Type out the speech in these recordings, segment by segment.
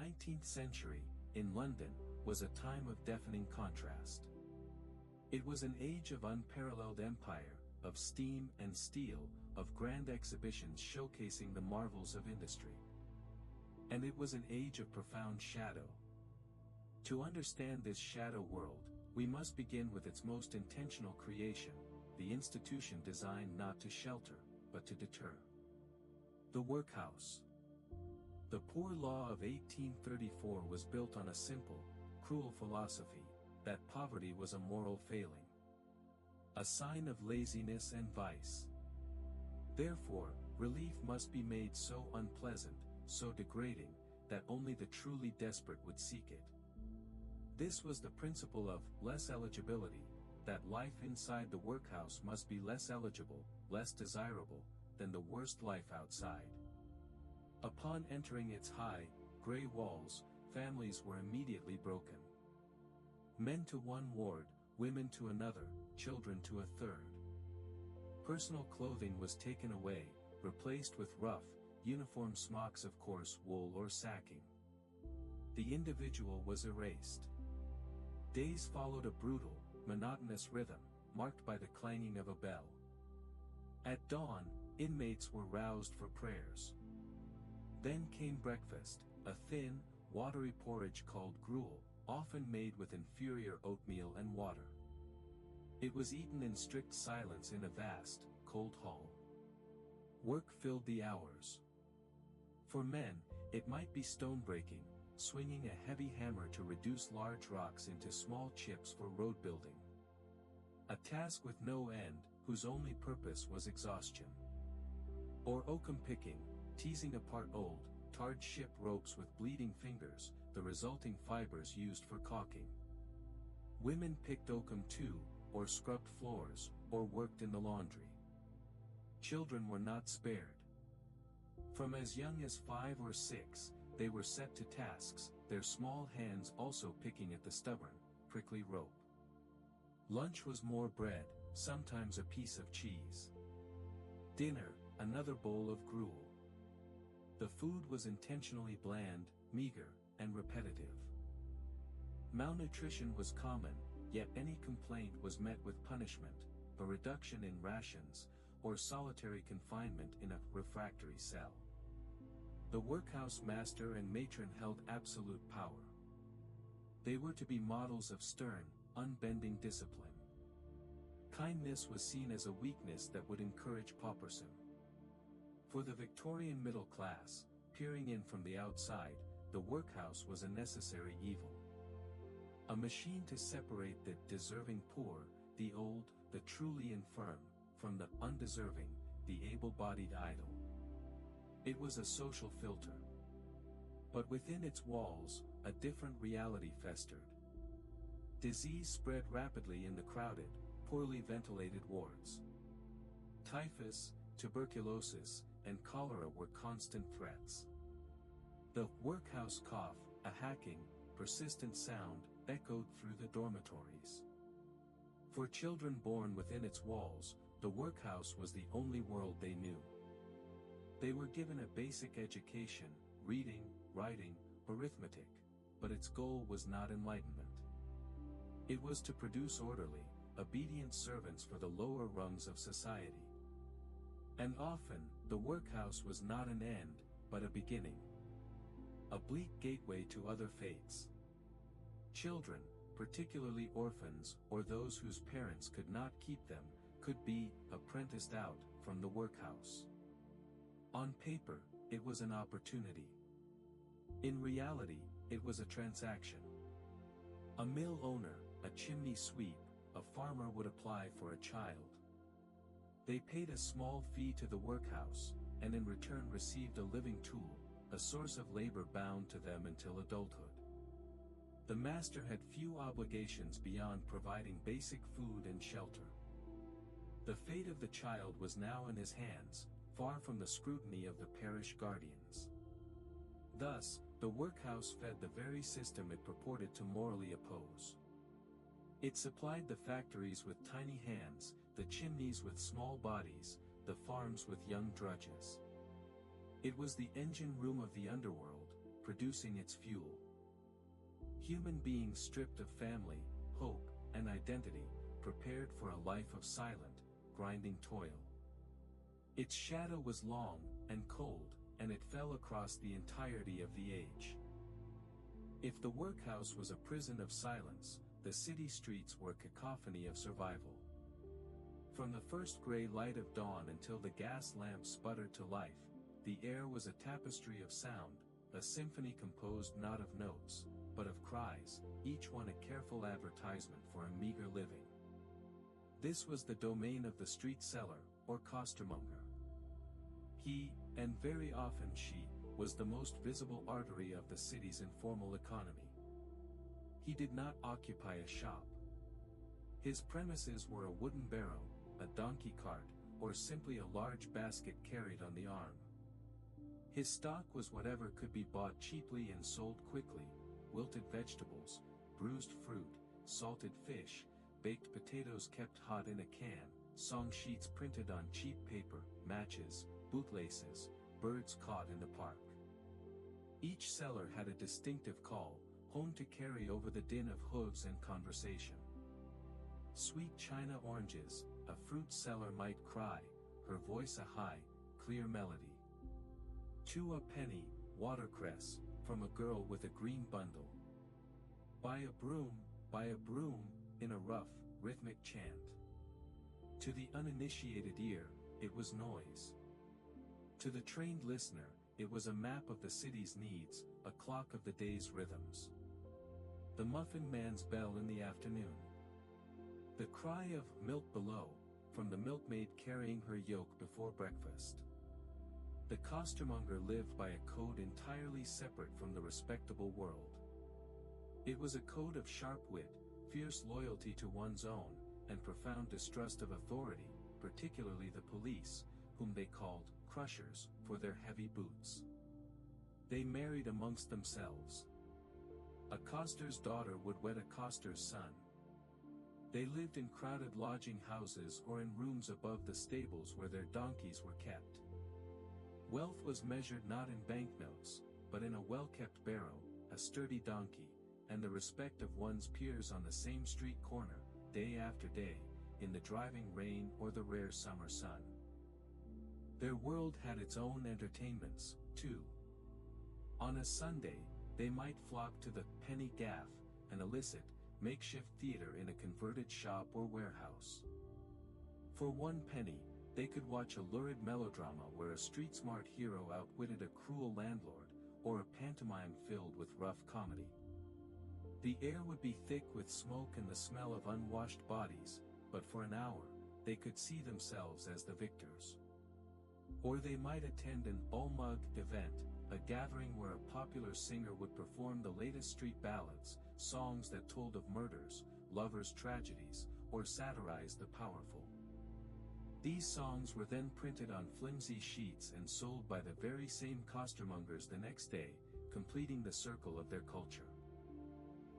19th century, in London, was a time of deafening contrast. It was an age of unparalleled empire, of steam and steel, of grand exhibitions showcasing the marvels of industry. And it was an age of profound shadow. To understand this shadow world, we must begin with its most intentional creation, the institution designed not to shelter, but to deter. The workhouse. The Poor Law of 1834 was built on a simple, cruel philosophy, that poverty was a moral failing, a sign of laziness and vice. Therefore, relief must be made so unpleasant, so degrading, that only the truly desperate would seek it. This was the principle of less eligibility, that life inside the workhouse must be less eligible, less desirable, than the worst life outside. Upon entering its high, gray walls, families were immediately broken. Men to one ward, women to another, children to a third. Personal clothing was taken away, replaced with rough, uniform smocks of coarse wool or sacking. The individual was erased. Days followed a brutal, monotonous rhythm, marked by the clanging of a bell. At dawn, inmates were roused for prayers. Then came breakfast, a thin, watery porridge called gruel, often made with inferior oatmeal and water. It was eaten in strict silence in a vast, cold hall. Work filled the hours. For men, it might be stone-breaking, swinging a heavy hammer to reduce large rocks into small chips for road building. A task with no end, whose only purpose was exhaustion. Or oakum picking, teasing apart old, tarred ship ropes with bleeding fingers, the resulting fibers used for caulking. Women picked oakum too, or scrubbed floors, or worked in the laundry. Children were not spared. From as young as 5 or 6, they were set to tasks, their small hands also picking at the stubborn, prickly rope. Lunch was more bread, sometimes a piece of cheese. Dinner, another bowl of gruel. The food was intentionally bland, meager, and repetitive. Malnutrition was common, yet any complaint was met with punishment, a reduction in rations, or solitary confinement in a refractory cell. The workhouse master and matron held absolute power. They were to be models of stern, unbending discipline. Kindness was seen as a weakness that would encourage pauperism. For the Victorian middle class, peering in from the outside, the workhouse was a necessary evil. A machine to separate the deserving poor, the old, the truly infirm, from the undeserving, the able-bodied idle. It was a social filter. But within its walls, a different reality festered. Disease spread rapidly in the crowded, poorly ventilated wards. Typhus, tuberculosis, and cholera were constant threats. The workhouse cough, a hacking, persistent sound, echoed through the dormitories. For children born within its walls, the workhouse was the only world they knew. They were given a basic education, reading, writing, arithmetic, but its goal was not enlightenment. It was to produce orderly, obedient servants for the lower rungs of society. And often, the workhouse was not an end, but a beginning. A bleak gateway to other fates. Children, particularly orphans, or those whose parents could not keep them, could be apprenticed out from the workhouse. On paper, it was an opportunity. In reality, it was a transaction. A mill owner, a chimney sweep, a farmer would apply for a child. They paid a small fee to the workhouse, and in return received a living tool, a source of labor bound to them until adulthood. The master had few obligations beyond providing basic food and shelter. The fate of the child was now in his hands, far from the scrutiny of the parish guardians. Thus, the workhouse fed the very system it purported to morally oppose. It supplied the factories with tiny hands, the chimneys with small bodies, the farms with young drudges. It was the engine room of the underworld, producing its fuel. Human beings stripped of family, hope, and identity, prepared for a life of silent, grinding toil. Its shadow was long and cold, and it fell across the entirety of the age. If the workhouse was a prison of silence, the city streets were a cacophony of survival. From the first gray light of dawn until the gas lamp sputtered to life, the air was a tapestry of sound, a symphony composed not of notes, but of cries, each one a careful advertisement for a meager living. This was the domain of the street seller, or costermonger. He, and very often she, was the most visible artery of the city's informal economy. He did not occupy a shop. His premises were a wooden barrow, a donkey cart, or simply a large basket carried on the arm. His stock was whatever could be bought cheaply and sold quickly: wilted vegetables, bruised fruit, salted fish, baked potatoes kept hot in a can, song sheets printed on cheap paper, matches, bootlaces, birds caught in the park. Each seller had a distinctive call, home to carry over the din of hooves and conversation. Sweet China oranges, a fruit seller might cry, her voice a high, clear melody. 2 a penny, watercress, from a girl with a green bundle. Buy a broom, in a rough, rhythmic chant. To the uninitiated ear, it was noise. To the trained listener, it was a map of the city's needs, a clock of the day's rhythms. The muffin man's bell in the afternoon. The cry of milk below, from the milkmaid carrying her yoke before breakfast. The costermonger lived by a code entirely separate from the respectable world. It was a code of sharp wit, fierce loyalty to one's own, and profound distrust of authority, particularly the police, whom they called crushers, for their heavy boots. They married amongst themselves. A coster's daughter would wed a coster's son. They lived in crowded lodging houses or in rooms above the stables where their donkeys were kept. Wealth was measured not in banknotes, but in a well-kept barrow, a sturdy donkey, and the respect of one's peers on the same street corner, day after day, in the driving rain or the rare summer sun. Their world had its own entertainments, too. On a Sunday, they might flock to the penny gaff, an illicit, makeshift theater in a converted shop or warehouse. For 1 penny, they could watch a lurid melodrama where a street-smart hero outwitted a cruel landlord, or a pantomime filled with rough comedy. The air would be thick with smoke and the smell of unwashed bodies, but for an hour, they could see themselves as the victors. Or they might attend an Olmug event, a gathering where a popular singer would perform the latest street ballads, songs that told of murders, lovers' tragedies, or satirized the powerful. These songs were then printed on flimsy sheets and sold by the very same costermongers the next day, completing the circle of their culture.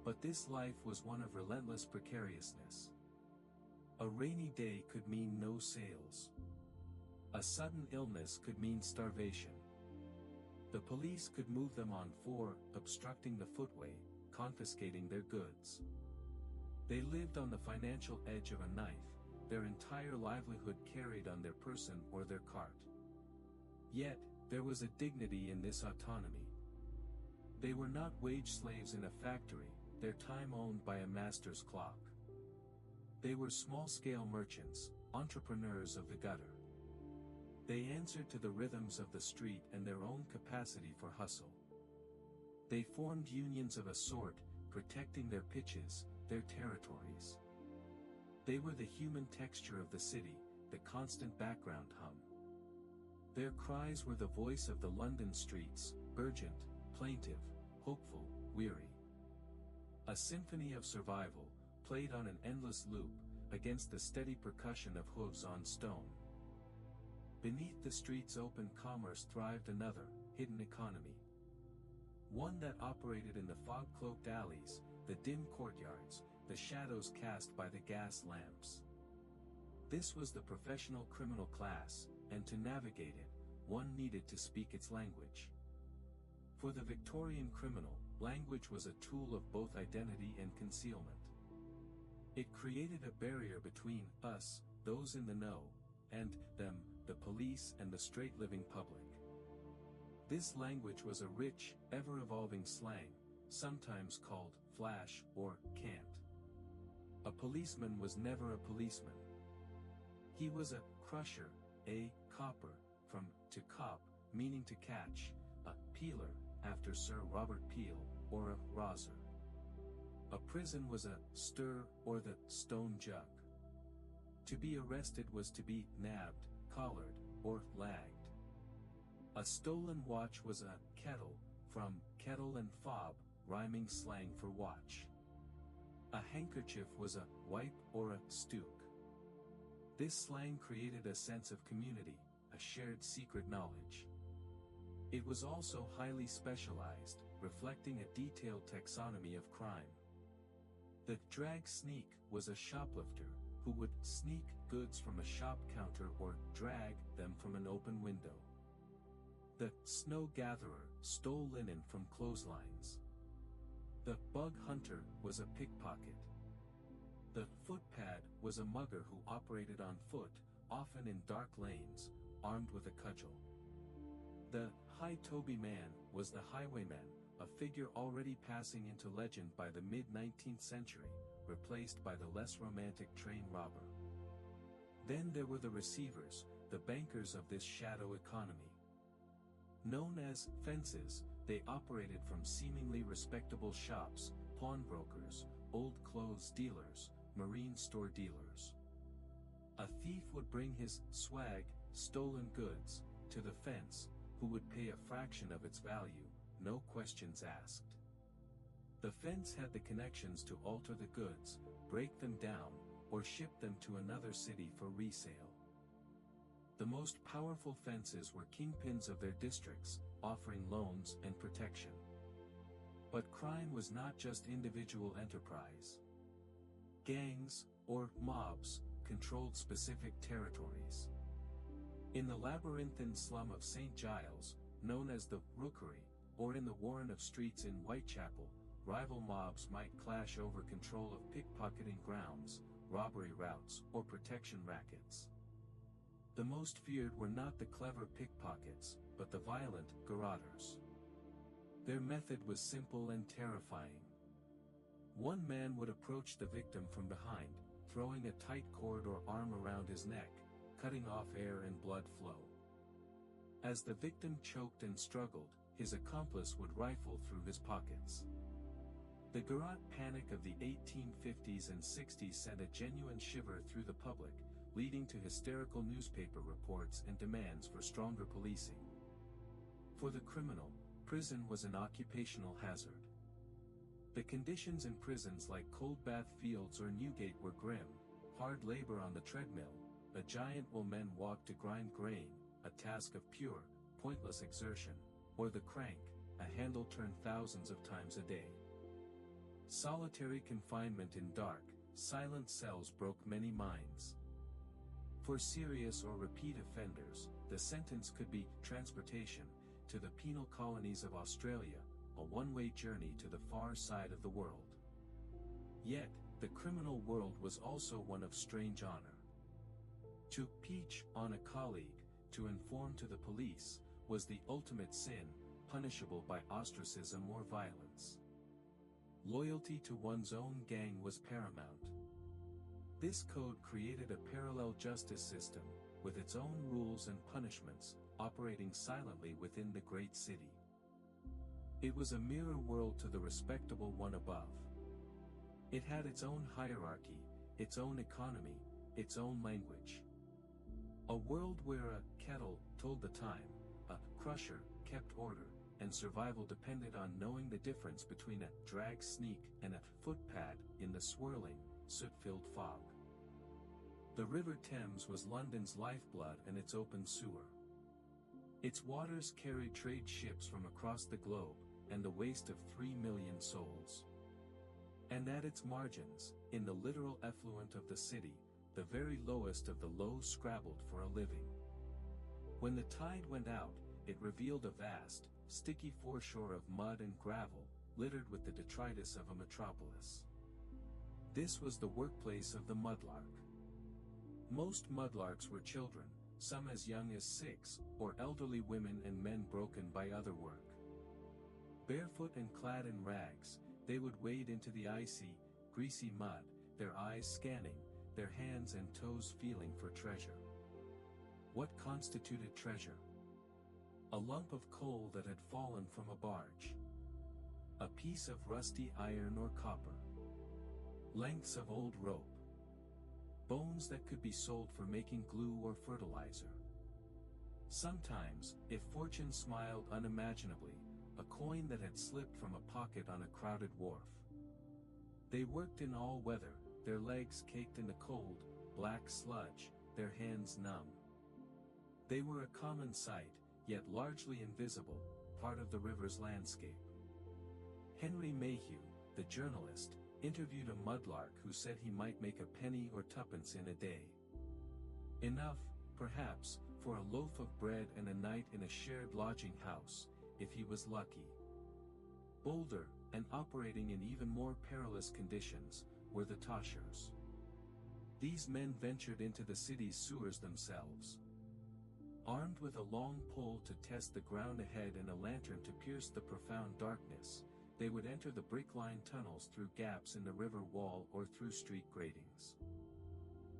But this life was one of relentless precariousness. A rainy day could mean no sales. A sudden illness could mean starvation. The police could move them on foot, obstructing the footway, confiscating their goods. They lived on the financial edge of a knife, their entire livelihood carried on their person or their cart. Yet, there was a dignity in this autonomy. They were not wage slaves in a factory, their time owned by a master's clock. They were small-scale merchants, entrepreneurs of the gutter. They answered to the rhythms of the street and their own capacity for hustle. They formed unions of a sort, protecting their pitches, their territories. They were the human texture of the city, the constant background hum. Their cries were the voice of the London streets, urgent, plaintive, hopeful, weary. A symphony of survival, played on an endless loop, against the steady percussion of hooves on stone. Beneath the street's open commerce thrived another, hidden economy. One that operated in the fog-cloaked alleys, the dim courtyards, the shadows cast by the gas lamps. This was the professional criminal class, and to navigate it, one needed to speak its language. For the Victorian criminal, language was a tool of both identity and concealment. It created a barrier between us, those in the know, and them, the police and the straight-living public. This language was a rich, ever-evolving slang, sometimes called flash or cant. A policeman was never a policeman. He was a crusher, a copper, from to cop, meaning to catch, a peeler, after Sir Robert Peel, or a roser. A prison was a stir or the stone jug. To be arrested was to be nabbed, collared, or lagged. A stolen watch was a kettle, from kettle and fob, rhyming slang for watch. A handkerchief was a wipe or a stook. This slang created a sense of community, a shared secret knowledge. It was also highly specialized, reflecting a detailed taxonomy of crime. The drag sneak was a shoplifter, who would sneak goods from a shop counter or drag them from an open window. The snow gatherer stole linen from clotheslines. The bug hunter was a pickpocket. The footpad was a mugger who operated on foot, often in dark lanes, armed with a cudgel. The high-toby man was the highwayman, a figure already passing into legend by the mid-19th century, replaced by the less romantic train robber. Then there were the receivers, the bankers of this shadow economy. Known as fences, they operated from seemingly respectable shops, pawnbrokers, old clothes dealers, marine store dealers. A thief would bring his swag, stolen goods, to the fence, who would pay a fraction of its value, no questions asked. The fence had the connections to alter the goods, break them down, or ship them to another city for resale. The most powerful fences were kingpins of their districts, offering loans and protection. But crime was not just individual enterprise. Gangs, or mobs, controlled specific territories. In the labyrinthine slum of St. Giles, known as the Rookery, or in the warren of streets in Whitechapel, rival mobs might clash over control of pickpocketing grounds, robbery routes, or protection rackets. The most feared were not the clever pickpockets, but the violent garrotters. Their method was simple and terrifying. One man would approach the victim from behind, throwing a tight cord or arm around his neck, cutting off air and blood flow. As the victim choked and struggled, his accomplice would rifle through his pockets. The garrote panic of the 1850s and 60s sent a genuine shiver through the public, leading to hysterical newspaper reports and demands for stronger policing. For the criminal, prison was an occupational hazard. The conditions in prisons like Coldbath Fields or Newgate were grim: hard labor on the treadmill, a giant while men walked to grind grain, a task of pure, pointless exertion, or the crank, a handle turned thousands of times a day. Solitary confinement in dark, silent cells broke many minds. For serious or repeat offenders, the sentence could be transportation to the penal colonies of Australia, a one-way journey to the far side of the world. Yet, the criminal world was also one of strange honor. To peach on a colleague, to inform to the police, was the ultimate sin, punishable by ostracism or violence. Loyalty to one's own gang was paramount. This code created a parallel justice system, with its own rules and punishments, operating silently within the great city. It was a mirror world to the respectable one above. It had its own hierarchy, its own economy, its own language. A world where a kettle told the time, a crusher kept order, and survival depended on knowing the difference between a drag sneak and a footpad in the swirling, soot-filled fog. The River Thames was London's lifeblood and its open sewer. Its waters carried trade ships from across the globe, and the waste of 3 million souls. And at its margins, in the literal effluent of the city, the very lowest of the low scrabbled for a living. When the tide went out, it revealed a vast, sticky foreshore of mud and gravel, littered with the detritus of a metropolis. This was the workplace of the mudlark. Most mudlarks were children, some as young as 6, or elderly women and men broken by other work. Barefoot and clad in rags, they would wade into the icy, greasy mud, their eyes scanning, their hands and toes feeling for treasure. What constituted treasure? A lump of coal that had fallen from a barge. A piece of rusty iron or copper. Lengths of old rope. Bones that could be sold for making glue or fertilizer. Sometimes, if fortune smiled unimaginably, a coin that had slipped from a pocket on a crowded wharf. They worked in all weather, their legs caked in the cold, black sludge, their hands numb. They were a common sight, yet largely invisible, part of the river's landscape. Henry Mayhew, the journalist, interviewed a mudlark who said he might make a penny or tuppence in a day. Enough, perhaps, for a loaf of bread and a night in a shared lodging house, if he was lucky. Bolder, and operating in even more perilous conditions, were the toshers. These men ventured into the city's sewers themselves. Armed with a long pole to test the ground ahead and a lantern to pierce the profound darkness, they would enter the brick-lined tunnels through gaps in the river wall or through street gratings.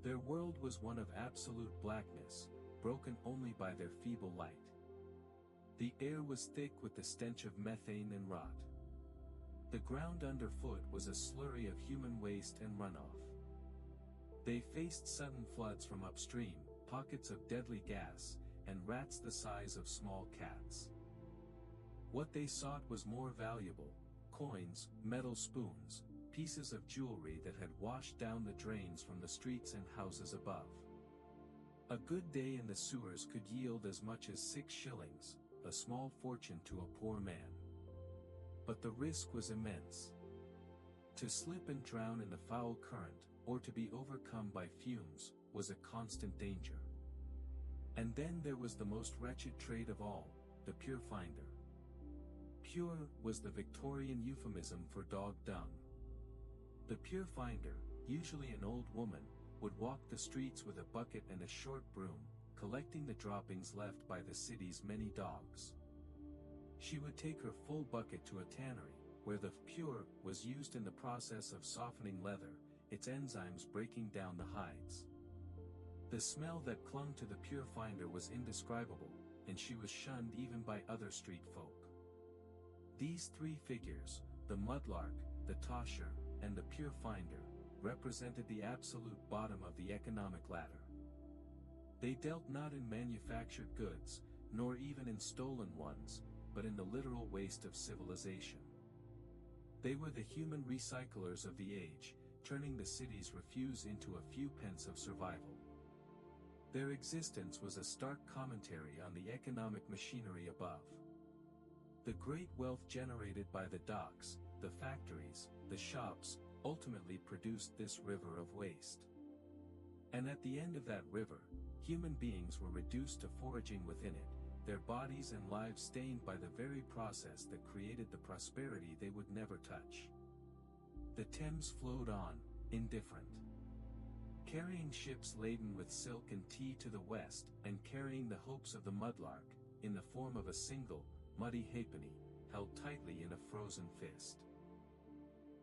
Their world was one of absolute blackness, broken only by their feeble light. The air was thick with the stench of methane and rot. The ground underfoot was a slurry of human waste and runoff. They faced sudden floods from upstream, pockets of deadly gas, and rats the size of small cats. What they sought was more valuable: coins, metal spoons, pieces of jewelry that had washed down the drains from the streets and houses above. A good day in the sewers could yield as much as 6 shillings, a small fortune to a poor man. But the risk was immense. To slip and drown in the foul current, or to be overcome by fumes, was a constant danger. And then there was the most wretched trade of all, the pure finder. Pure was the Victorian euphemism for dog dung. The pure finder, usually an old woman, would walk the streets with a bucket and a short broom, collecting the droppings left by the city's many dogs. She would take her full bucket to a tannery, where the pure was used in the process of softening leather, its enzymes breaking down the hides. The smell that clung to the pure finder was indescribable, and she was shunned even by other street folk. These 3 figures, the mudlark, the tosher, and the pure finder, represented the absolute bottom of the economic ladder. They dealt not in manufactured goods, nor even in stolen ones, but in the literal waste of civilization. They were the human recyclers of the age, turning the city's refuse into a few pence of survival. Their existence was a stark commentary on the economic machinery above. The great wealth generated by the docks, the factories, the shops, ultimately produced this river of waste. And at the end of that river, human beings were reduced to foraging within it, their bodies and lives stained by the very process that created the prosperity they would never touch. The Thames flowed on, indifferent. Carrying ships laden with silk and tea to the west, and carrying the hopes of the mudlark, in the form of a single, muddy halfpenny, held tightly in a frozen fist.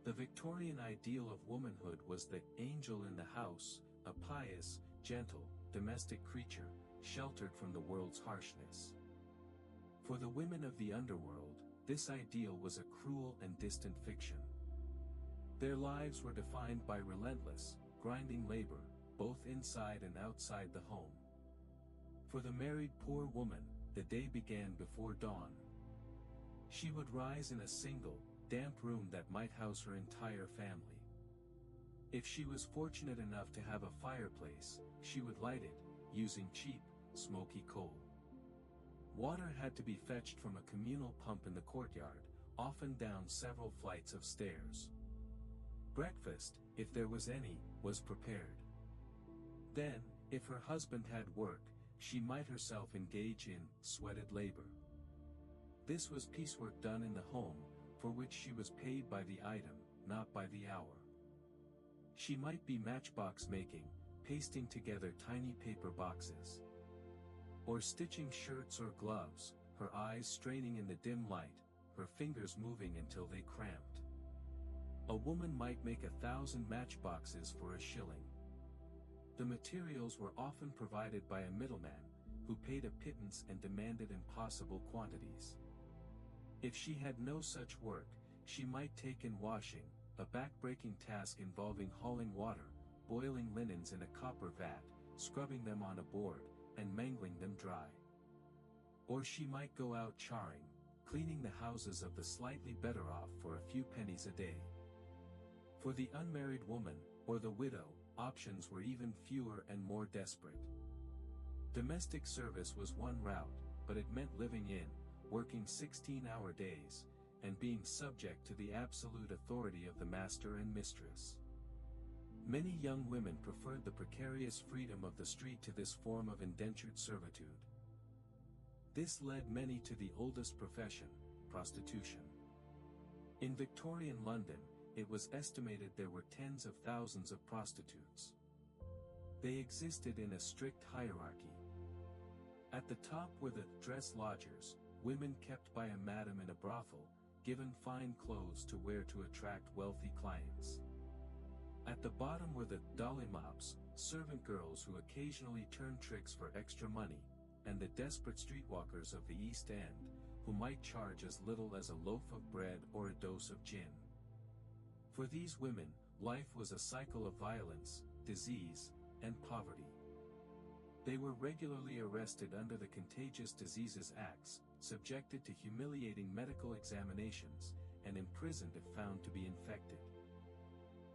The Victorian ideal of womanhood was the angel in the house, a pious, gentle, domestic creature, sheltered from the world's harshness. For the women of the underworld, this ideal was a cruel and distant fiction. Their lives were defined by relentless, grinding labor, both inside and outside the home. For the married poor woman, the day began before dawn. She would rise in a single, damp room that might house her entire family. If she was fortunate enough to have a fireplace, she would light it, using cheap, smoky coal. Water had to be fetched from a communal pump in the courtyard, often down several flights of stairs. Breakfast, if there was any, was prepared. Then, if her husband had work, she might herself engage in sweated labor. This was piecework done in the home, for which she was paid by the item, not by the hour. She might be matchbox making, pasting together tiny paper boxes, or stitching shirts or gloves, her eyes straining in the dim light, her fingers moving until they cramped. A woman might make 1,000 matchboxes for a shilling. The materials were often provided by a middleman, who paid a pittance and demanded impossible quantities. If she had no such work, she might take in washing, a back-breaking task involving hauling water, boiling linens in a copper vat, scrubbing them on a board, and mangling them dry. Or she might go out charring, cleaning the houses of the slightly better off for a few pennies a day. For the unmarried woman, or the widow, options were even fewer and more desperate. Domestic service was one route, but it meant living in, working 16-hour days, and being subject to the absolute authority of the master and mistress. Many young women preferred the precarious freedom of the street to this form of indentured servitude. This led many to the oldest profession, prostitution. In Victorian London, it was estimated there were tens of thousands of prostitutes. They existed in a strict hierarchy. At the top were the dress lodgers, women kept by a madam in a brothel, given fine clothes to wear to attract wealthy clients. At the bottom were the dollymops, servant girls who occasionally turned tricks for extra money, and the desperate streetwalkers of the East End, who might charge as little as a loaf of bread or a dose of gin. For these women, life was a cycle of violence, disease, and poverty. They were regularly arrested under the Contagious Diseases Acts, subjected to humiliating medical examinations, and imprisoned if found to be infected.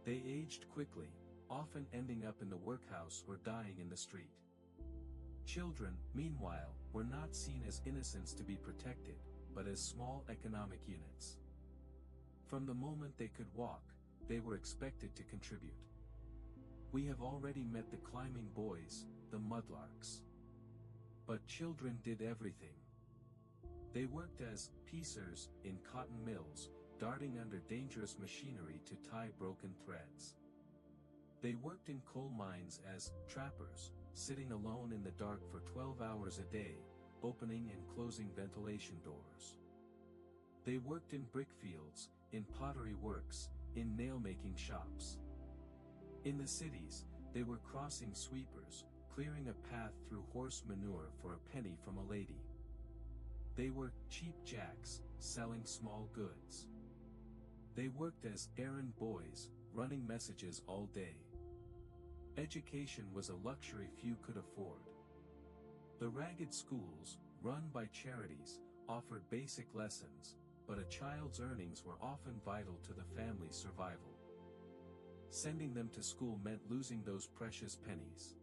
They aged quickly, often ending up in the workhouse or dying in the street. Children, meanwhile, were not seen as innocents to be protected, but as small economic units. From the moment they could walk, they were expected to contribute. We have already met the climbing boys, the mudlarks. But children did everything. They worked as piecers in cotton mills, darting under dangerous machinery to tie broken threads. They worked in coal mines as trappers, sitting alone in the dark for 12 hours a day, opening and closing ventilation doors. They worked in brick fields, in pottery works, in nail-making shops. In the cities, they were crossing sweepers, clearing a path through horse manure for a penny from a lady. They were cheap jacks, selling small goods. They worked as errand boys, running messages all day. Education was a luxury few could afford. The ragged schools, run by charities, offered basic lessons, but a child's earnings were often vital to the family's survival. Sending them to school meant losing those precious pennies.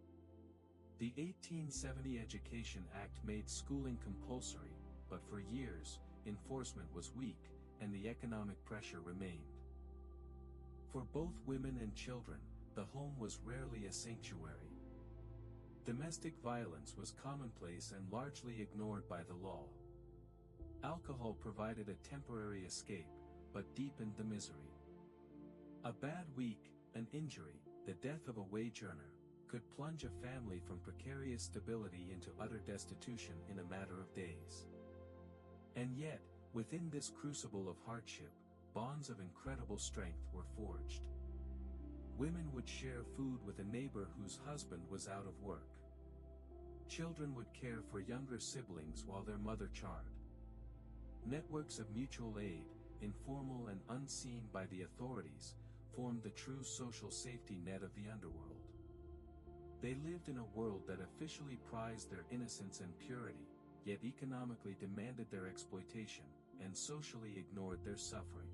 The 1870 Education Act made schooling compulsory, but for years, enforcement was weak, and the economic pressure remained. For both women and children, the home was rarely a sanctuary. Domestic violence was commonplace and largely ignored by the law. Alcohol provided a temporary escape, but deepened the misery. A bad week, an injury, the death of a wage earner, could plunge a family from precarious stability into utter destitution in a matter of days. And yet, within this crucible of hardship, bonds of incredible strength were forged. Women would share food with a neighbor whose husband was out of work. Children would care for younger siblings while their mother charred. Networks of mutual aid, informal and unseen by the authorities, formed the true social safety net of the underworld. They lived in a world that officially prized their innocence and purity, yet economically demanded their exploitation, and socially ignored their suffering.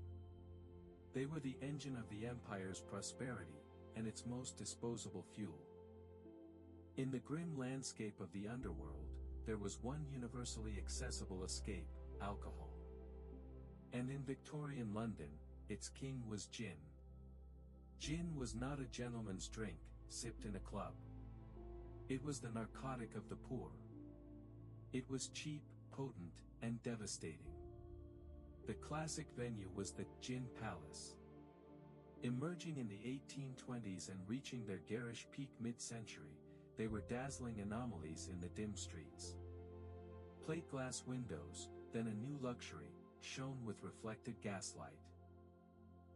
They were the engine of the empire's prosperity, and its most disposable fuel. In the grim landscape of the underworld, there was one universally accessible escape: alcohol. And in Victorian London, its king was gin. Gin was not a gentleman's drink, sipped in a club. It was the narcotic of the poor. It was cheap, potent, and devastating. The classic venue was the Gin Palace. Emerging in the 1820s and reaching their garish peak mid-century, they were dazzling anomalies in the dim streets. Plate glass windows, then a new luxury, shone with reflected gaslight.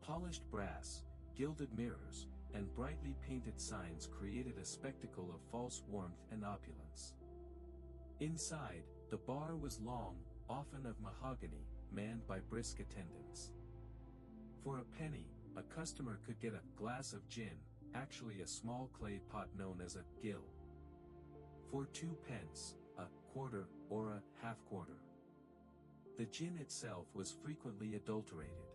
Polished brass, gilded mirrors, and brightly painted signs created a spectacle of false warmth and opulence. Inside, the bar was long, often of mahogany, manned by brisk attendants. For a penny, a customer could get a glass of gin, actually a small clay pot known as a gill. For 2 pence, a quarter, or a half-quarter. The gin itself was frequently adulterated.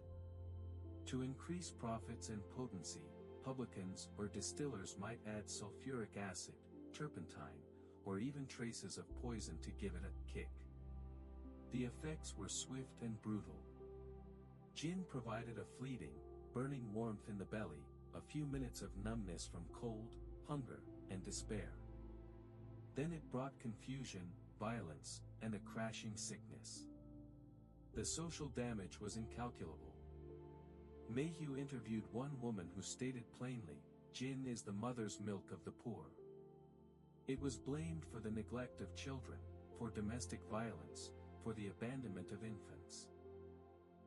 To increase profits and potency, publicans or distillers might add sulfuric acid, turpentine, or even traces of poison to give it a kick. The effects were swift and brutal. Gin provided a fleeting, burning warmth in the belly, a few minutes of numbness from cold, hunger, and despair. Then it brought confusion, violence, and a crashing sickness. The social damage was incalculable. Mayhew interviewed one woman who stated plainly, "Gin is the mother's milk of the poor." It was blamed for the neglect of children, for domestic violence, for the abandonment of infants.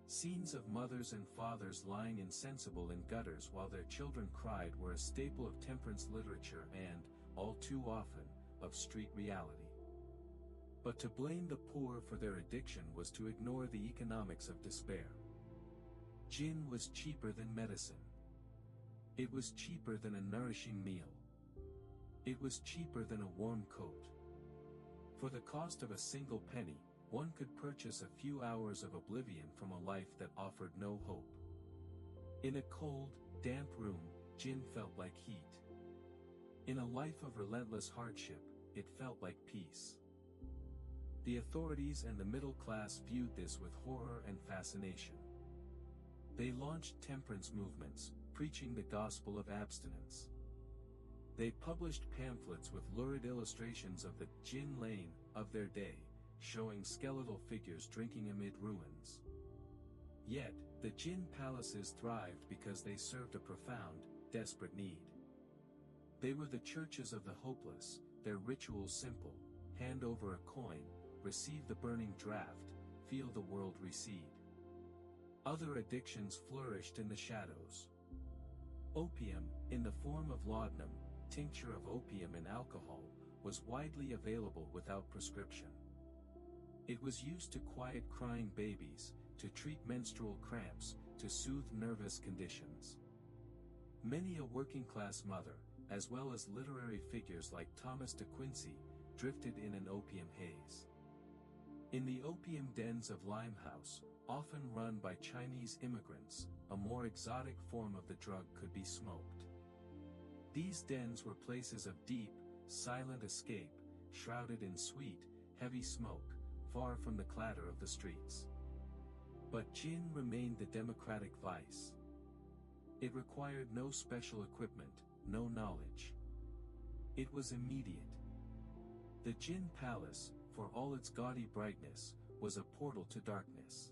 Scenes of mothers and fathers lying insensible in gutters while their children cried were a staple of temperance literature and, all too often, of street reality. But to blame the poor for their addiction was to ignore the economics of despair. Gin was cheaper than medicine. It was cheaper than a nourishing meal. It was cheaper than a warm coat. For the cost of a single penny, one could purchase a few hours of oblivion from a life that offered no hope. In a cold, damp room, gin felt like heat. In a life of relentless hardship, it felt like peace. The authorities and the middle class viewed this with horror and fascination. They launched temperance movements, preaching the gospel of abstinence. They published pamphlets with lurid illustrations of the gin lane of their day, showing skeletal figures drinking amid ruins. Yet, the gin palaces thrived because they served a profound, desperate need. They were the churches of the hopeless, their rituals simple: hand over a coin, receive the burning draught, feel the world recede. Other addictions flourished in the shadows. Opium, in the form of laudanum, tincture of opium and alcohol, was widely available without prescription. It was used to quiet crying babies, to treat menstrual cramps, to soothe nervous conditions. Many a working-class mother, as well as literary figures like Thomas de Quincey, drifted in an opium haze. In the opium dens of Limehouse, often run by Chinese immigrants, a more exotic form of the drug could be smoked. These dens were places of deep, silent escape, shrouded in sweet, heavy smoke, far from the clatter of the streets. But gin remained the democratic vice. It required no special equipment, no knowledge. It was immediate. The Gin Palace, for all its gaudy brightness, was a portal to darkness.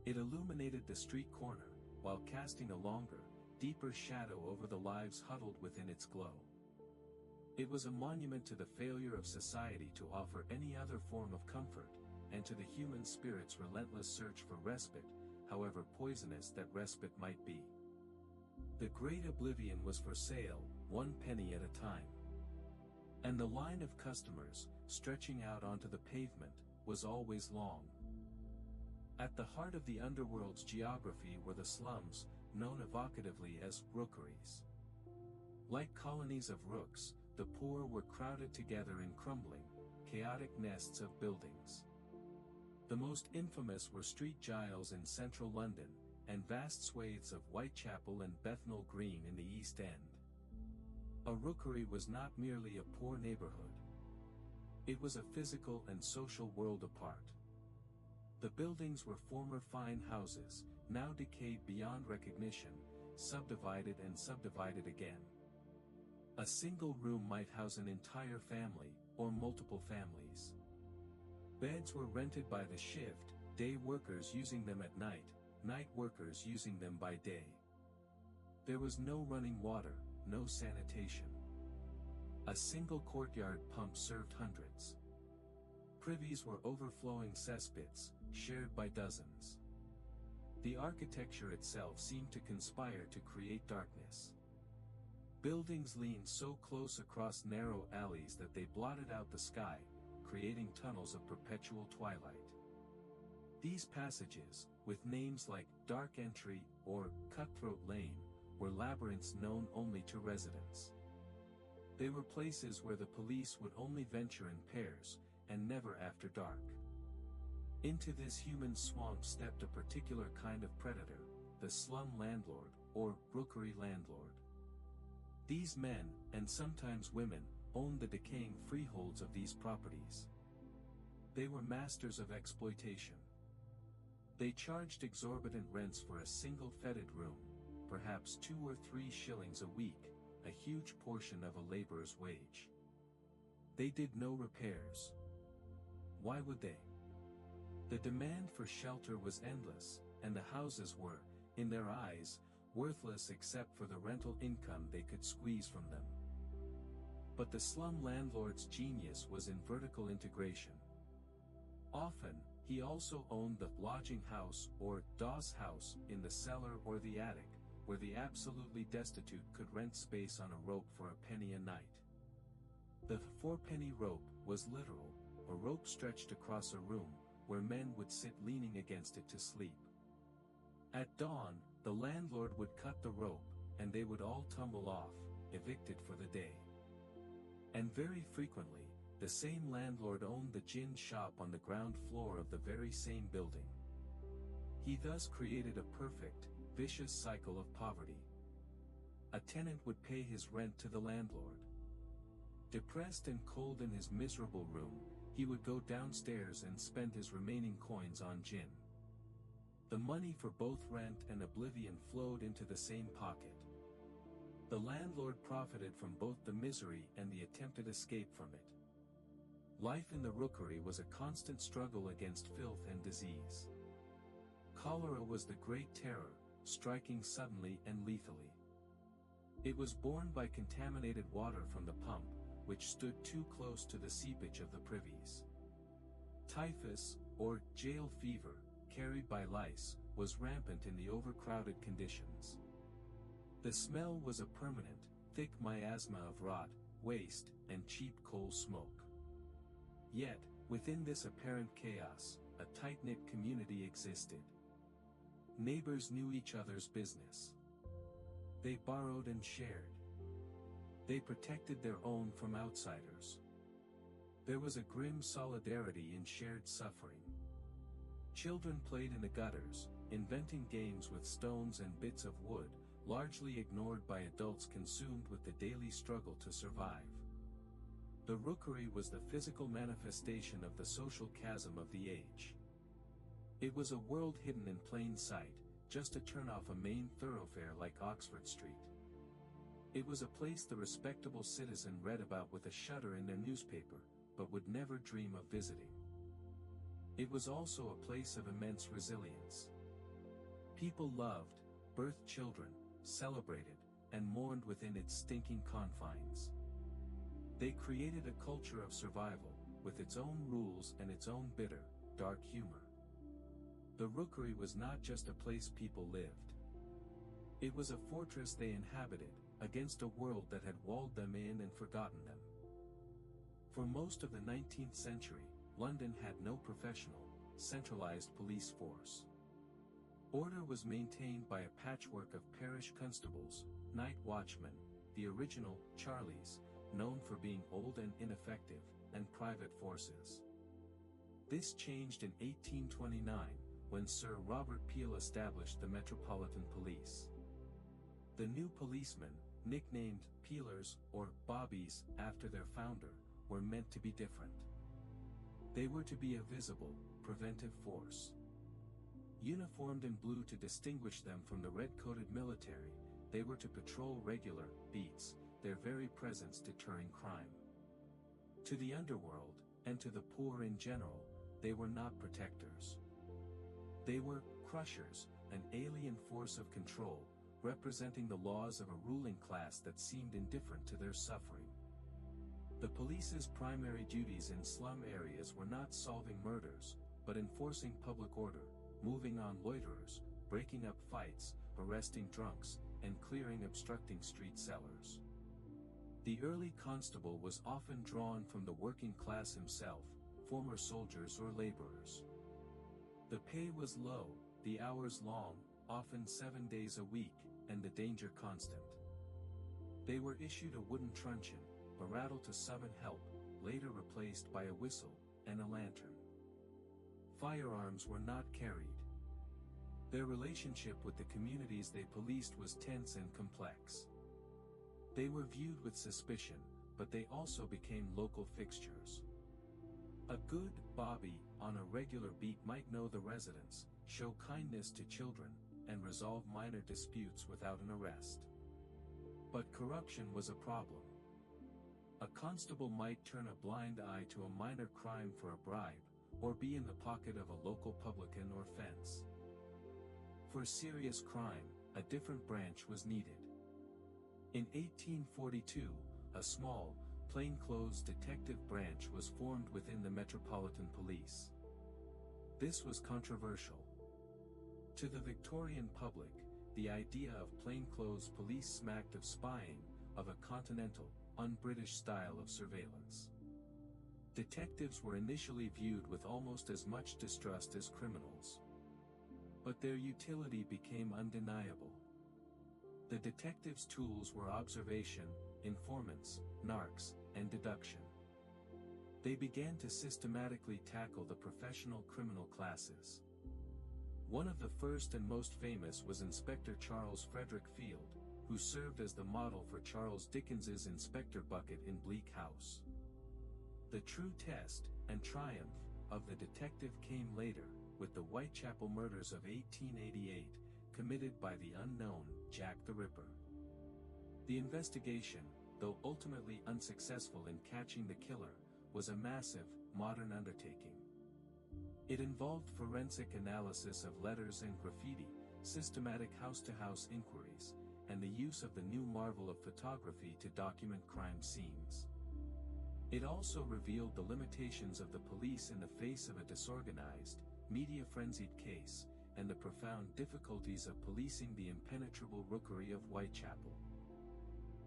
It illuminated the street corner, while casting a longer, deeper shadow over the lives huddled within its glow. It was a monument to the failure of society to offer any other form of comfort, and to the human spirit's relentless search for respite, however poisonous that respite might be. The great oblivion was for sale, 1 penny at a time. And the line of customers, stretching out onto the pavement, was always long. At the heart of the underworld's geography were the slums, known evocatively as rookeries. Like colonies of rooks, the poor were crowded together in crumbling, chaotic nests of buildings. The most infamous were Street Giles in central London, and vast swathes of Whitechapel and Bethnal Green in the East End. A rookery was not merely a poor neighborhood. It was a physical and social world apart. The buildings were former fine houses, now decayed beyond recognition, subdivided and subdivided again. A single room might house an entire family, or multiple families. Beds were rented by the shift, day workers using them at night, night workers using them by day. There was no running water, no sanitation. A single courtyard pump served hundreds. Privies were overflowing cesspits, shared by dozens. The architecture itself seemed to conspire to create darkness. Buildings leaned so close across narrow alleys that they blotted out the sky, creating tunnels of perpetual twilight. These passages, with names like Dark Entry or Cutthroat Lane, were labyrinths known only to residents. They were places where the police would only venture in pairs, and never after dark. Into this human swamp stepped a particular kind of predator, the slum landlord, or rookery landlord. These men, and sometimes women, owned the decaying freeholds of these properties. They were masters of exploitation. They charged exorbitant rents for a single fetid room, perhaps 2 or 3 shillings a week, a huge portion of a laborer's wage. They did no repairs. Why would they? The demand for shelter was endless, and the houses were, in their eyes, worthless except for the rental income they could squeeze from them. But the slum landlord's genius was in vertical integration. Often, he also owned the lodging house or doss house in the cellar or the attic, where the absolutely destitute could rent space on a rope for a penny a night. The 4-penny rope was literal, a rope stretched across a room, where men would sit leaning against it to sleep. At dawn, the landlord would cut the rope, and they would all tumble off, evicted for the day. And very frequently, the same landlord owned the gin shop on the ground floor of the very same building. He thus created a perfect, vicious cycle of poverty. A tenant would pay his rent to the landlord. Depressed and cold in his miserable room, he would go downstairs and spend his remaining coins on gin. The money for both rent and oblivion flowed into the same pocket. The landlord profited from both the misery and the attempted escape from it. Life in the rookery was a constant struggle against filth and disease. Cholera was the great terror, striking suddenly and lethally. It was borne by contaminated water from the pump, which stood too close to the seepage of the privies. Typhus, or jail fever, carried by lice, was rampant in the overcrowded conditions. The smell was a permanent, thick miasma of rot, waste, and cheap coal smoke. Yet, within this apparent chaos, a tight-knit community existed. Neighbors knew each other's business. They borrowed and shared. They protected their own from outsiders. There was a grim solidarity in shared suffering. Children played in the gutters, inventing games with stones and bits of wood, largely ignored by adults consumed with the daily struggle to survive. The rookery was the physical manifestation of the social chasm of the age. It was a world hidden in plain sight, just a turn off a main thoroughfare like Oxford Street. It was a place the respectable citizen read about with a shudder in their newspaper, but would never dream of visiting. It was also a place of immense resilience. People loved, birthed children, celebrated, and mourned within its stinking confines. They created a culture of survival, with its own rules and its own bitter, dark humor. The rookery was not just a place people lived. It was a fortress they inhabited, against a world that had walled them in and forgotten them. For most of the 19th century, London had no professional, centralized police force. Order was maintained by a patchwork of parish constables, night watchmen, the original Charlies, known for being old and ineffective, and private forces. This changed in 1829, when Sir Robert Peel established the Metropolitan Police. The new policemen, nicknamed Peelers or Bobbies after their founder, were meant to be different. They were to be a visible, preventive force. Uniformed in blue to distinguish them from the red-coated military, they were to patrol regular beats, their very presence deterring crime. To the underworld, and to the poor in general, they were not protectors. They were crushers, an alien force of control, representing the laws of a ruling class that seemed indifferent to their suffering. The police's primary duties in slum areas were not solving murders, but enforcing public order, moving on loiterers, breaking up fights, arresting drunks, and clearing obstructing street sellers. The early constable was often drawn from the working class himself, former soldiers or laborers. The pay was low, the hours long, often 7 days a week, and the danger constant. They were issued a wooden truncheon, a rattle to summon help, later replaced by a whistle, and a lantern. Firearms were not carried. Their relationship with the communities they policed was tense and complex. They were viewed with suspicion, but they also became local fixtures. A good bobby on a regular beat might know the residents, show kindness to children, and resolve minor disputes without an arrest. But corruption was a problem. A constable might turn a blind eye to a minor crime for a bribe, or be in the pocket of a local publican or fence. For serious crime, a different branch was needed. In 1842, a small, plainclothes detective branch was formed within the Metropolitan Police. This was controversial. To the Victorian public, the idea of plainclothes police smacked of spying, of a continental, un-British style of surveillance. Detectives were initially viewed with almost as much distrust as criminals. But their utility became undeniable. The detectives' tools were observation, informants, narcs, and deduction. They began to systematically tackle the professional criminal classes. One of the first and most famous was Inspector Charles Frederick Field, who served as the model for Charles Dickens's Inspector Bucket in Bleak House. The true test, and triumph, of the detective came later, with the Whitechapel murders of 1888, committed by the unknown Jack the Ripper. The investigation, though ultimately unsuccessful in catching the killer, was a massive, modern undertaking. It involved forensic analysis of letters and graffiti, systematic house-to-house inquiries, and the use of the new marvel of photography to document crime scenes. It also revealed the limitations of the police in the face of a disorganized, media-frenzied case, and the profound difficulties of policing the impenetrable rookery of Whitechapel.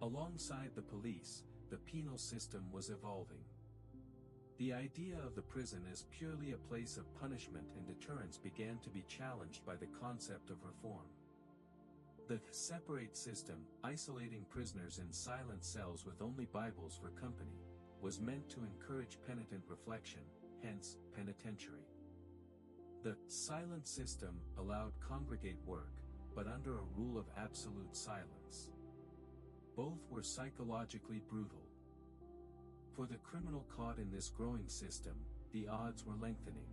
Alongside the police, the penal system was evolving. The idea of the prison as purely a place of punishment and deterrence began to be challenged by the concept of reform. The separate system, isolating prisoners in silent cells with only Bibles for company, was meant to encourage penitent reflection, hence, penitentiary. The silent system allowed congregate work, but under a rule of absolute silence. Both were psychologically brutal. For the criminal caught in this growing system, the odds were lengthening.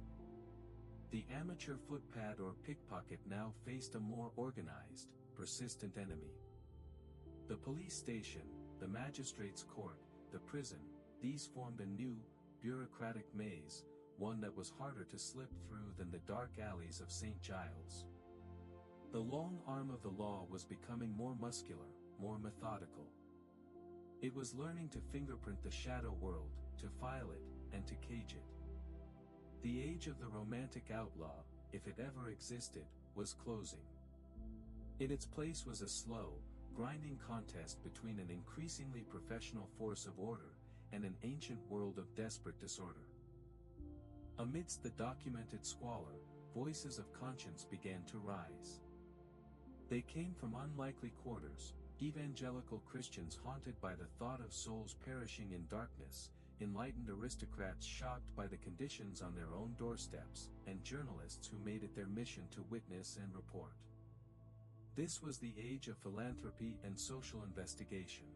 The amateur footpad or pickpocket now faced a more organized, persistent enemy. The police station, the magistrate's court, the prison, these formed a new, bureaucratic maze, one that was harder to slip through than the dark alleys of St. Giles. The long arm of the law was becoming more muscular, more methodical. It was learning to fingerprint the shadow world, to file it, and to cage it. The age of the romantic outlaw, if it ever existed, was closing. In its place was a slow, grinding contest between an increasingly professional force of order, and an ancient world of desperate disorder. Amidst the documented squalor, voices of conscience began to rise. They came from unlikely quarters, evangelical Christians haunted by the thought of souls perishing in darkness, enlightened aristocrats shocked by the conditions on their own doorsteps, and journalists who made it their mission to witness and report. This was the age of philanthropy and social investigation.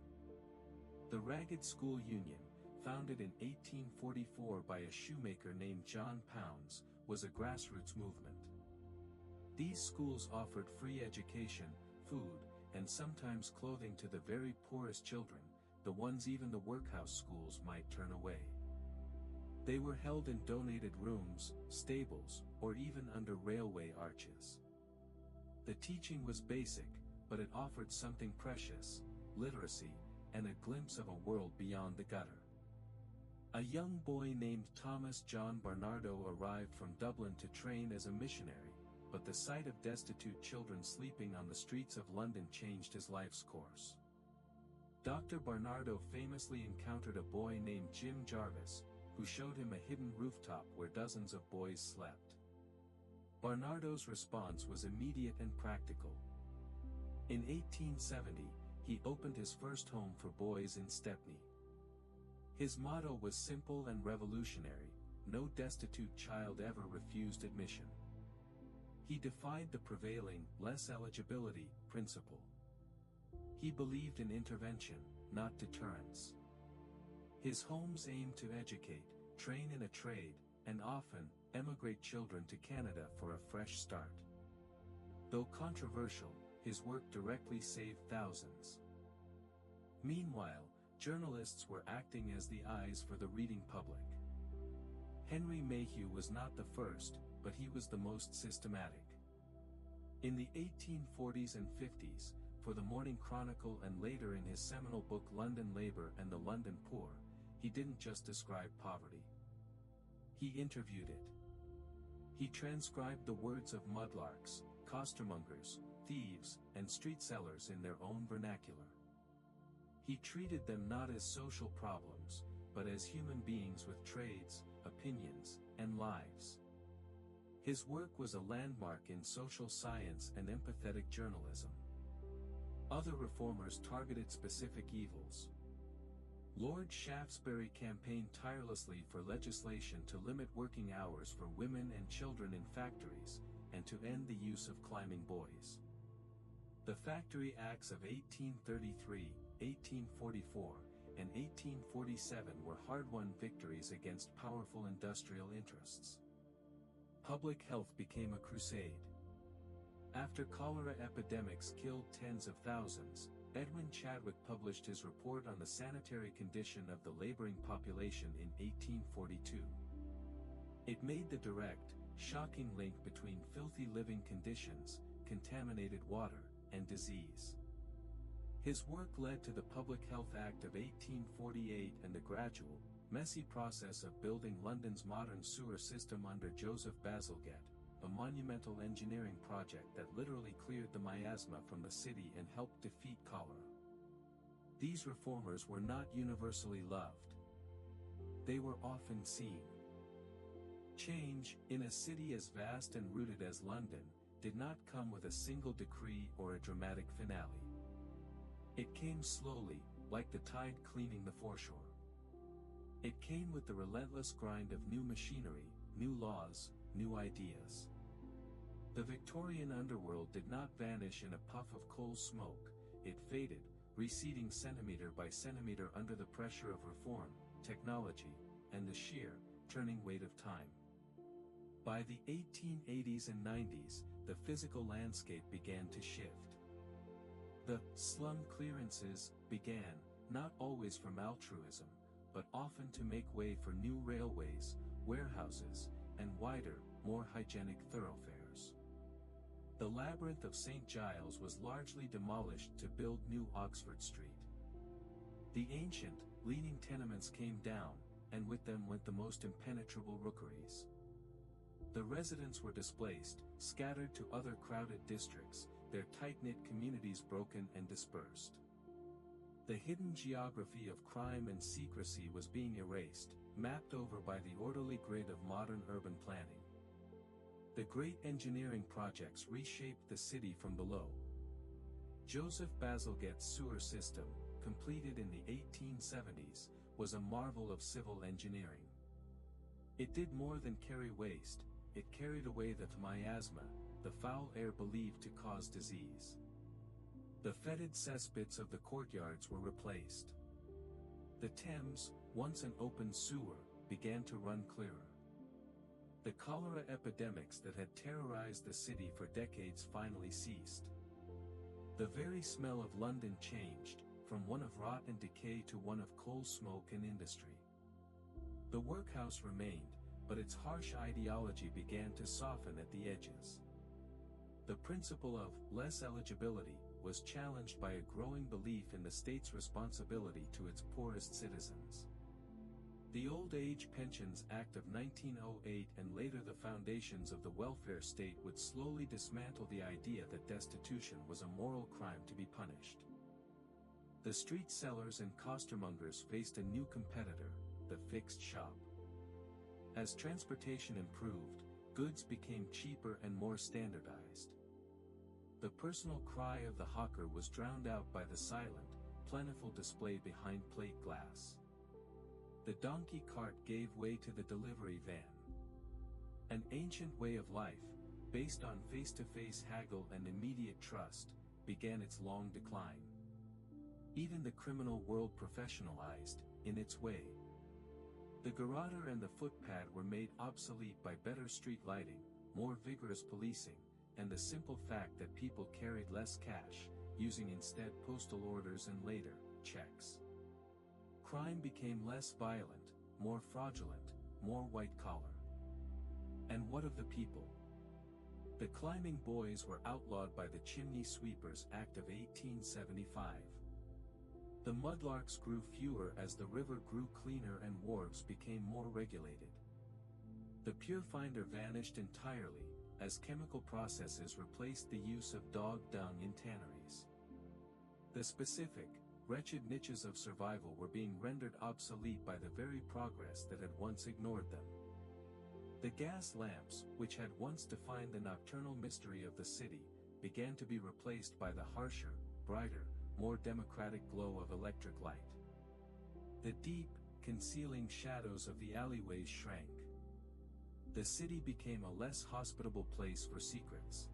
The Ragged School Union, founded in 1844 by a shoemaker named John Pounds, was a grassroots movement. These schools offered free education, food, and sometimes clothing to the very poorest children, the ones even the workhouse schools might turn away. They were held in donated rooms, stables, or even under railway arches. The teaching was basic, but it offered something precious: literacy, and a glimpse of a world beyond the gutter. A young boy named Thomas John Barnardo arrived from Dublin to train as a missionary, but the sight of destitute children sleeping on the streets of London changed his life's course. Dr. Barnardo famously encountered a boy named Jim Jarvis, who showed him a hidden rooftop where dozens of boys slept. Barnardo's response was immediate and practical. In 1870, he opened his first home for boys in Stepney. His motto was simple and revolutionary: no destitute child ever refused admission. He defied the prevailing less eligibility principle. He believed in intervention, not deterrence. His homes aimed to educate, train in a trade, and often emigrate children to Canada for a fresh start. Though controversial, his work directly saved thousands. Meanwhile, journalists were acting as the eyes for the reading public. Henry Mayhew was not the first, but he was the most systematic. In the 1840s and 50s, for the Morning Chronicle and later in his seminal book London Labour and the London Poor, he didn't just describe poverty. He interviewed it. He transcribed the words of mudlarks, costermongers, thieves, and street sellers in their own vernacular. He treated them not as social problems, but as human beings with trades, opinions, and lives. His work was a landmark in social science and empathetic journalism. Other reformers targeted specific evils. Lord Shaftesbury campaigned tirelessly for legislation to limit working hours for women and children in factories, and to end the use of climbing boys. The Factory Acts of 1833, 1844, and 1847 were hard-won victories against powerful industrial interests. Public health became a crusade. After cholera epidemics killed tens of thousands, Edwin Chadwick published his report on the sanitary condition of the laboring population in 1842. It made the direct, shocking link between filthy living conditions, contaminated water, and disease. His work led to the Public Health Act of 1848 and the gradual, messy process of building London's modern sewer system under Joseph Bazalgette, a monumental engineering project that literally cleared the miasma from the city and helped defeat cholera. These reformers were not universally loved. They were often seen. Change, in a city as vast and rooted as London, did not come with a single decree or a dramatic finale. It came slowly, like the tide cleaning the foreshore. It came with the relentless grind of new machinery, new laws, new ideas. The Victorian underworld did not vanish in a puff of coal smoke, it faded, receding centimeter by centimeter under the pressure of reform, technology, and the sheer, turning weight of time. By the 1880s and 90s, the physical landscape began to shift. The slum clearances began, not always from altruism, but often to make way for new railways, warehouses, and wider, more hygienic thoroughfares. The labyrinth of St. Giles was largely demolished to build new Oxford Street. The ancient, leaning tenements came down, and with them went the most impenetrable rookeries. The residents were displaced, scattered to other crowded districts, their tight-knit communities broken and dispersed. The hidden geography of crime and secrecy was being erased, mapped over by the orderly grid of modern urban planning. The great engineering projects reshaped the city from below. Joseph Bazalgette's sewer system, completed in the 1870s, was a marvel of civil engineering. It did more than carry waste, it carried away the miasma, the foul air believed to cause disease. The fetid cesspits of the courtyards were replaced. The Thames, once an open sewer, began to run clearer. The cholera epidemics that had terrorized the city for decades finally ceased. The very smell of London changed, from one of rot and decay to one of coal smoke and industry. The workhouse remained, but its harsh ideology began to soften at the edges. The principle of less eligibility was challenged by a growing belief in the state's responsibility to its poorest citizens. The Old Age Pensions Act of 1908 and later the foundations of the welfare state would slowly dismantle the idea that destitution was a moral crime to be punished. The street sellers and costermongers faced a new competitor, the fixed shop. As transportation improved, goods became cheaper and more standardized. The personal cry of the hawker was drowned out by the silent, plentiful display behind plate glass. The donkey cart gave way to the delivery van. An ancient way of life, based on face-to-face haggle and immediate trust, began its long decline. Even the criminal world professionalized, in its way. The garroter and the footpad were made obsolete by better street lighting, more vigorous policing, and the simple fact that people carried less cash, using instead postal orders and later, checks. Crime became less violent, more fraudulent, more white-collar. And what of the people? The climbing boys were outlawed by the Chimney Sweepers Act of 1875. The mudlarks grew fewer as the river grew cleaner and wharves became more regulated. The Purefinder vanished entirely, as chemical processes replaced the use of dog dung in tanneries. The specific, wretched niches of survival were being rendered obsolete by the very progress that had once ignored them. The gas lamps, which had once defined the nocturnal mystery of the city, began to be replaced by the harsher, brighter, more democratic glow of electric light. The deep, concealing shadows of the alleyways shrank. The city became a less hospitable place for secrets.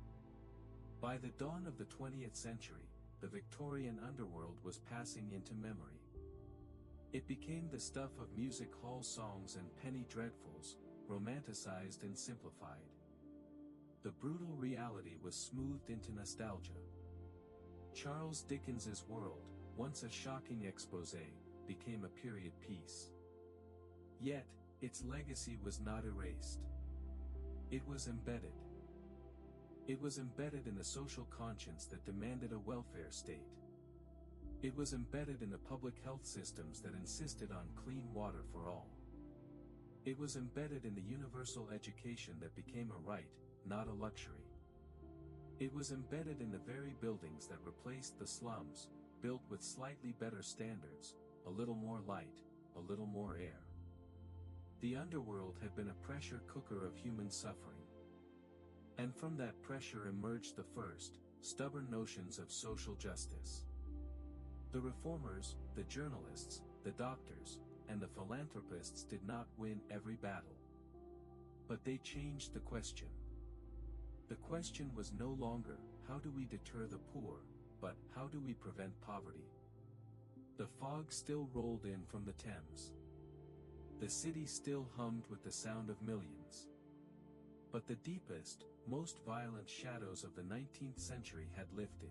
By the dawn of the 20th century, the Victorian underworld was passing into memory. It became the stuff of music hall songs and penny dreadfuls, romanticized and simplified. The brutal reality was smoothed into nostalgia. Charles Dickens's world, once a shocking exposé, became a period piece. Yet, its legacy was not erased. It was embedded. It was embedded in the social conscience that demanded a welfare state. It was embedded in the public health systems that insisted on clean water for all. It was embedded in the universal education that became a right, not a luxury. It was embedded in the very buildings that replaced the slums, built with slightly better standards, a little more light, a little more air. The underworld had been a pressure cooker of human suffering. And from that pressure emerged the first, stubborn notions of social justice. The reformers, the journalists, the doctors, and the philanthropists did not win every battle. But they changed the question. The question was no longer, how do we deter the poor, but how do we prevent poverty? The fog still rolled in from the Thames. The city still hummed with the sound of millions. But the deepest, most violent shadows of the 19th century had lifted.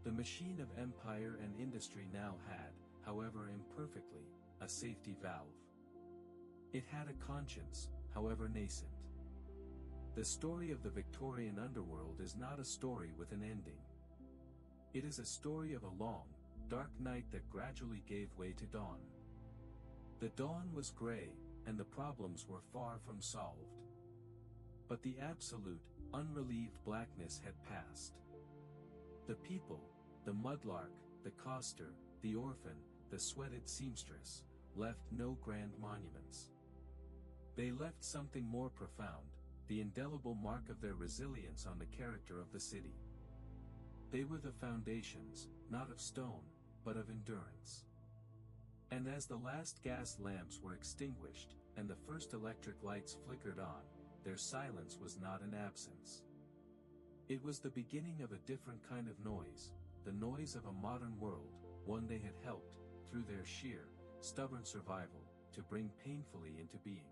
The machine of empire and industry now had, however imperfectly, a safety valve. It had a conscience, however nascent. The story of the Victorian underworld is not a story with an ending. It is a story of a long, dark night that gradually gave way to dawn. The dawn was gray, and the problems were far from solved. But the absolute, unrelieved blackness had passed. The people, the mudlark, the coster, the orphan, the sweated seamstress, left no grand monuments. They left something more profound, the indelible mark of their resilience on the character of the city. They were the foundations, not of stone, but of endurance. And as the last gas lamps were extinguished, and the first electric lights flickered on, their silence was not an absence. It was the beginning of a different kind of noise, the noise of a modern world, one they had helped, through their sheer, stubborn survival, to bring painfully into being.